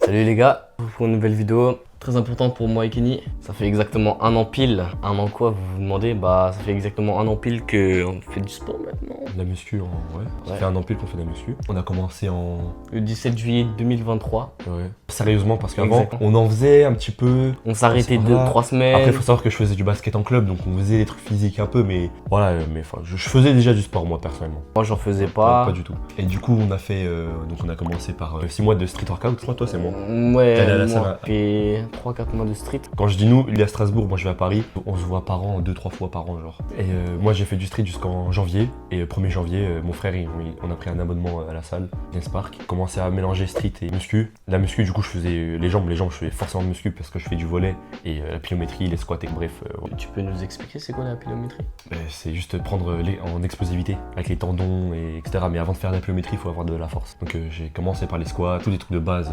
Salut les gars, pour une nouvelle vidéo très importante pour moi et Kenny. Ça fait exactement un an pile. Un an quoi, vous vous demandez? Bah ça fait exactement un an pile qu'on fait du sport maintenant. La muscu, ouais. Ça fait un an pile qu'on fait de la muscu. On a commencé le 17 juillet 2023. Ouais. Sérieusement, parce qu'avant, Exactement. on en faisait un petit peu. On s'arrêtait 2-3 semaines. Après, il faut savoir que je faisais du basket en club, donc on faisait des trucs physiques un peu, mais voilà, je faisais déjà du sport, moi, personnellement. Moi j'en faisais pas. Pas du tout. Et du coup, on a fait, donc on a commencé par 6 mois de street workout. Toi, c'est moi. Ouais, T'es allé à la moi, salle. j'ai fait 3-4 mois de street. Quand je dis nous, il est à Strasbourg, moi je vais à Paris. On se voit par an, 2-3 fois par an, genre. Et moi, j'ai fait du street jusqu'en janvier. Et 1er janvier, mon frère, on a pris un abonnement à la salle, Dance Park. Commencé à mélanger street et muscu. La muscu, du coup, je faisais les jambes, je faisais forcément de muscu parce que je fais du volley et la pliométrie, les squats, et bref. Tu peux nous expliquer c'est quoi la pliométrie? C'est juste prendre en explosivité avec les tendons, etc. Mais avant de faire de la pliométrie, il faut avoir de la force. Donc j'ai commencé par les squats, tous les trucs de base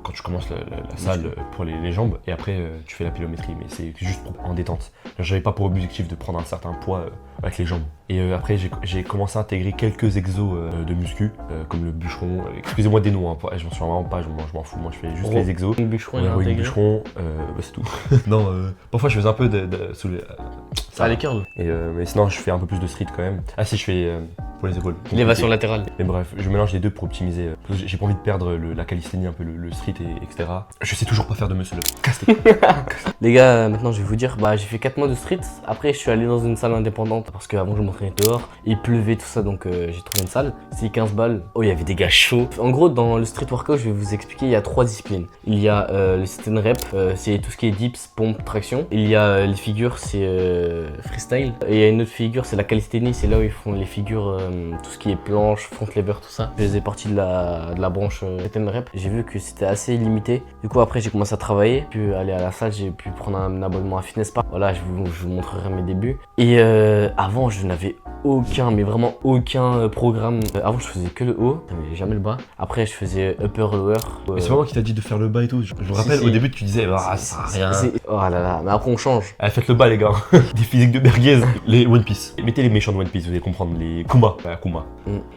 quand tu commences la salle pour les jambes. Et après, tu fais la pliométrie, mais c'est juste en détente. J'avais pas pour objectif de prendre un certain poids avec les jambes. Et après, j'ai commencé à intégrer quelques exos de muscu, comme le bûcheron. Excusez-moi des noms, hein, je m'en souviens vraiment pas, je m'en fous. Moi, je fais juste les exos. Le bûcheron, le bûcheron, c'est tout. Non, parfois, je faisais un peu sous les. Ça, les curls. Mais sinon, je fais un peu plus de street quand même. Ah si, je fais pour les épaules. L'élévation latérale. Mais bref, je mélange les deux pour optimiser. J'ai pas envie de perdre la calisthénie, un peu le street, etc. Je sais toujours pas faire de muscle-up. Les gars, maintenant je vais vous dire, j'ai fait 4 mois de street. Après, je suis allé dans une salle indépendante parce qu'avant je m'entraînais dehors. Il pleuvait, tout ça, donc j'ai trouvé une salle. C'est 15 balles. Oh, il y avait des gars chauds. En gros, dans le street workout, je vais vous expliquer, il y a 3 disciplines. Il y a le sit and rep, c'est tout ce qui est dips, pompe, traction. Il y a les figures, c'est freestyle. Et il y a une autre figure, c'est la calisthénie, c'est là où ils font les figures, tout ce qui est planche, front lever, tout ça. Je faisais partie de la branche sit and rep. J'ai vu que c'était assez limité. Du coup, après, j'ai commencé à travailler, puis aller à la salle, j'ai pu prendre un abonnement à Fitness Park. Voilà, je vous montrerai mes débuts. Et avant, je n'avais aucun, mais vraiment aucun programme. Avant, je faisais que le haut, mais jamais le bas. Après, je faisais upper, lower. Mais c'est pas moi qui t'a dit de faire le bas et tout. Je me rappelle, au début, tu disais, ça sert à rien. Oh là là, mais après, on change. Allez, faites le bas, les gars. Des physiques de merguez. Les One Piece. Mettez les méchants de One Piece, vous allez comprendre. Les Kuma. Kuma.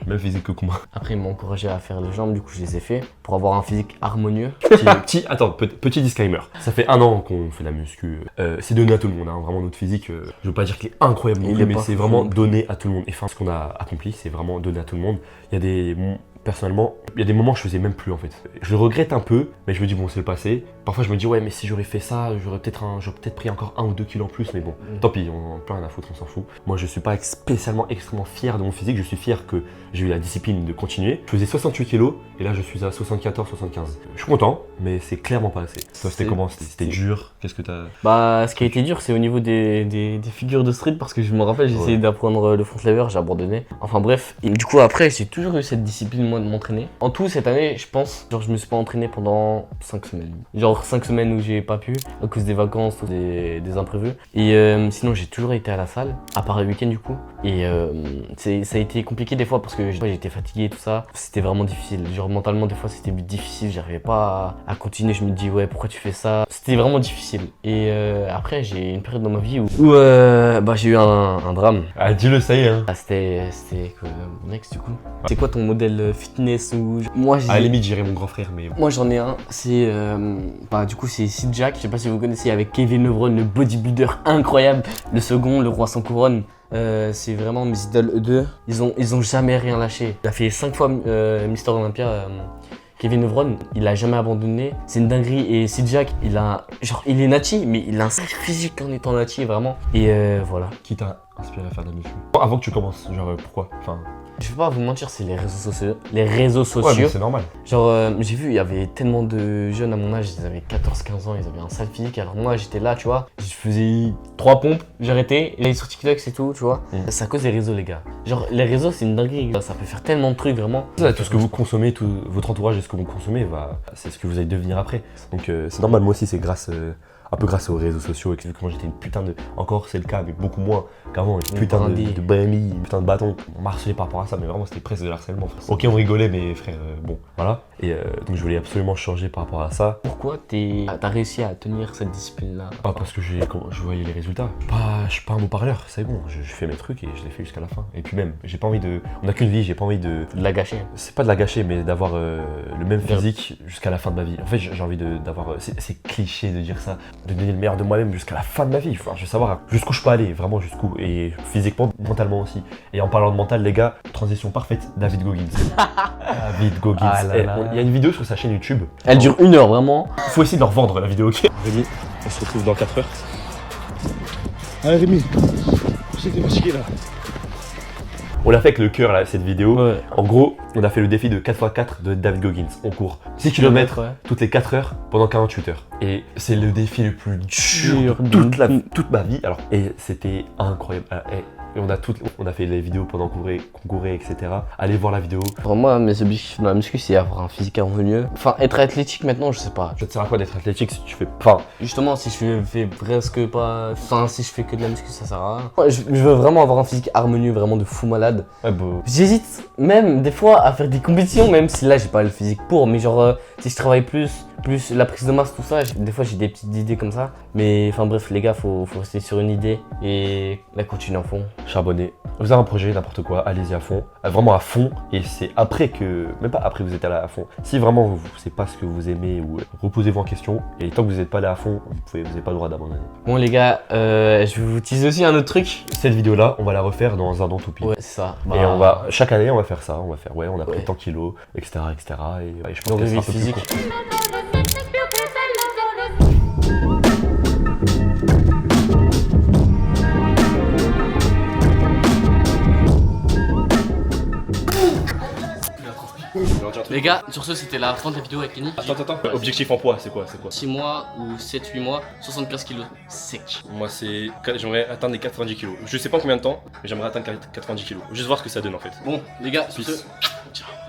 Même physique que Kuma. Après, ils m'ont encouragé à faire les jambes, du coup, je les ai fait pour avoir un physique harmonieux. Petit disclaimer. Ça fait un an qu'on fait la muscu. C'est donné à tout le monde, hein. Vraiment, notre physique, je veux pas dire qu'il est incroyable non plus, mais c'est vraiment donné à tout le monde. Et enfin, ce qu'on a accompli, c'est vraiment donné à tout le monde. Personnellement, il y a des moments où je faisais même plus en fait. Je regrette un peu, mais je me dis bon, c'est le passé. Parfois je me dis ouais, mais si j'aurais fait ça, j'aurais peut-être pris encore 1 ou 2 kilos en plus, mais bon, tant pis, on n'a plus rien à foutre, on s'en fout. Moi je suis pas spécialement extrêmement fier de mon physique, je suis fier que j'ai eu la discipline de continuer. Je faisais 68 kilos et là je suis à 74, 75. Je suis content, mais c'est clairement pas assez. Toi c'était comment? C'était dur? Qu'est-ce que t'as... Ce qui a été dur, c'est au niveau des figures de street parce que je me rappelle, j'ai essayé d'apprendre le front lever, j'ai abandonné. Enfin bref, et du coup après, j'ai toujours eu cette discipline moi de m'entraîner. En tout, cette année, je pense, je me suis pas entraîné pendant 5 semaines. Genre 5 semaines où j'ai pas pu à cause des vacances ou des imprévus. Et sinon, j'ai toujours été à la salle, à part le week-end du coup. Et ça a été compliqué des fois parce que j'étais fatigué et tout ça. C'était vraiment difficile. Genre mentalement, des fois, c'était difficile. J'arrivais pas à continuer. Je me dis, ouais, pourquoi tu fais ça? C'était vraiment difficile. Et après, j'ai une période dans ma vie où j'ai eu un drame. Ah, dis-le, ça y est, hein. C'était mon ex du coup. C'est quoi ton modèle fitness ou... Moi, à la limite, j'irais mon grand frère, mais... Moi, j'en ai un. C'est... du coup, c'est Sid Jack. Je sais pas si vous connaissez, avec Kevin Lebron, le bodybuilder incroyable. Le second, le roi sans couronne. C'est vraiment mes idoles, eux deux. Ils ont jamais rien lâché. Il a fait 5 fois Mister Olympia. Kevin Lebron, il a jamais abandonné. C'est une dinguerie. Et Sid Jack, il est nati, mais il a un sacré physique en étant nati, vraiment. Et voilà. Qui t'a inspiré à faire de la muscu? Avant que tu commences, genre pourquoi? Je vais pas vous mentir, c'est les réseaux sociaux. Les réseaux sociaux. Ouais, mais c'est normal. Genre, j'ai vu, il y avait tellement de jeunes à mon âge, ils avaient 14-15 ans, ils avaient un sale physique. Alors moi, j'étais là, tu vois, je faisais 3 pompes, j'ai arrêté. Et sur TikTok, c'est tout, tu vois. C'est à cause des réseaux, les gars. Genre, les réseaux, c'est une dinguerie. Ça peut faire tellement de trucs, vraiment. Tout ce que vous consommez, tout votre entourage et ce que vous consommez, c'est ce que vous allez devenir après. Donc, c'est normal, moi aussi, c'est grâce un peu grâce aux réseaux sociaux, et que quand j'étais une putain de... Encore c'est le cas, mais beaucoup moins qu'avant, une putain de BMI, une putain de bâton. On marchait par rapport à ça, mais vraiment c'était presque de l'harcèlement. Ok, on rigolait, mais frère, bon, voilà. Et donc je voulais absolument changer par rapport à ça. Pourquoi t'as réussi à tenir cette discipline-là? Parce que je voyais les résultats. Je suis pas un haut-parleur, c'est bon, je fais mes trucs et je les fais jusqu'à la fin. Et puis même, j'ai pas envie de... On a qu'une vie, j'ai pas envie de la gâcher. C'est pas de la gâcher, mais d'avoir le même physique jusqu'à la fin de ma vie. En fait, j'ai envie d'avoir... C'est cliché de dire ça, de donner le meilleur de moi-même jusqu'à la fin de ma vie. Enfin, je veux savoir jusqu'où je peux aller, vraiment jusqu'où. Et physiquement, mentalement aussi. Et en parlant de mental, les gars, transition parfaite, David Goggins. David Goggins. Ah là là. Il y a une vidéo sur sa chaîne YouTube. Elle dure 1 heure, vraiment. Faut essayer de leur vendre la vidéo, ok? Rémi, on se retrouve dans 4 heures. Allez Rémi, je sais que t'es fatigué là. On l'a fait avec le cœur là, cette vidéo. Ouais. En gros, on a fait le défi de 4x4 de David Goggins. On court 6 km toutes les 4 heures pendant 48 heures. Et c'est le défi le plus dur de toute ma vie. Alors, et c'était incroyable. Et on a fait les vidéos pendant qu'on courait, etc. Allez voir la vidéo. Pour moi, mes objectifs dans la muscu, c'est avoir un physique harmonieux. Enfin, être athlétique maintenant, je sais pas. Ça te sert à quoi d'être athlétique si tu fais pas... Justement, si je fais presque pas... Enfin, si je fais que de la muscu, ça sert à rien. Je veux vraiment avoir un physique harmonieux, vraiment de fou malade. Ouais, bah... J'hésite même des fois à faire des compétitions, même si là, j'ai pas le physique pour. Mais genre, si je travaille plus la prise de masse, tout ça, des fois, j'ai des petites idées comme ça. Mais enfin bref, les gars, faut rester sur une idée et la continuer à fond. Charbonner. Vous avez un projet, n'importe quoi, allez-y à fond. Vraiment à fond. Et c'est après que... Même pas après vous êtes allé à fond. Si vraiment vous c'est pas ce que vous aimez, ou reposez-vous en question. Et tant que vous n'êtes pas allé à fond, vous n'avez pas le droit d'abandonner. Bon les gars, je vais vous teaser aussi un autre truc. Cette vidéo-là, on va la refaire dans un don tout pile. Ouais, c'est ça. Et on va... Chaque année, on va faire ça. On va faire, on a pris tant de kilos, etc. Et je pense que c'est un peu plus court. Les gars, sur ce, c'était la fin de la vidéo avec Kenny. Attends. Objectif en poids, c'est quoi? 6 mois ou 7-8 mois, 75 kilos sec. Moi, j'aimerais atteindre les 90 kilos. Je sais pas en combien de temps, mais j'aimerais atteindre 90 kilos. Juste voir ce que ça donne en fait. Bon, les gars, sur ce, ciao.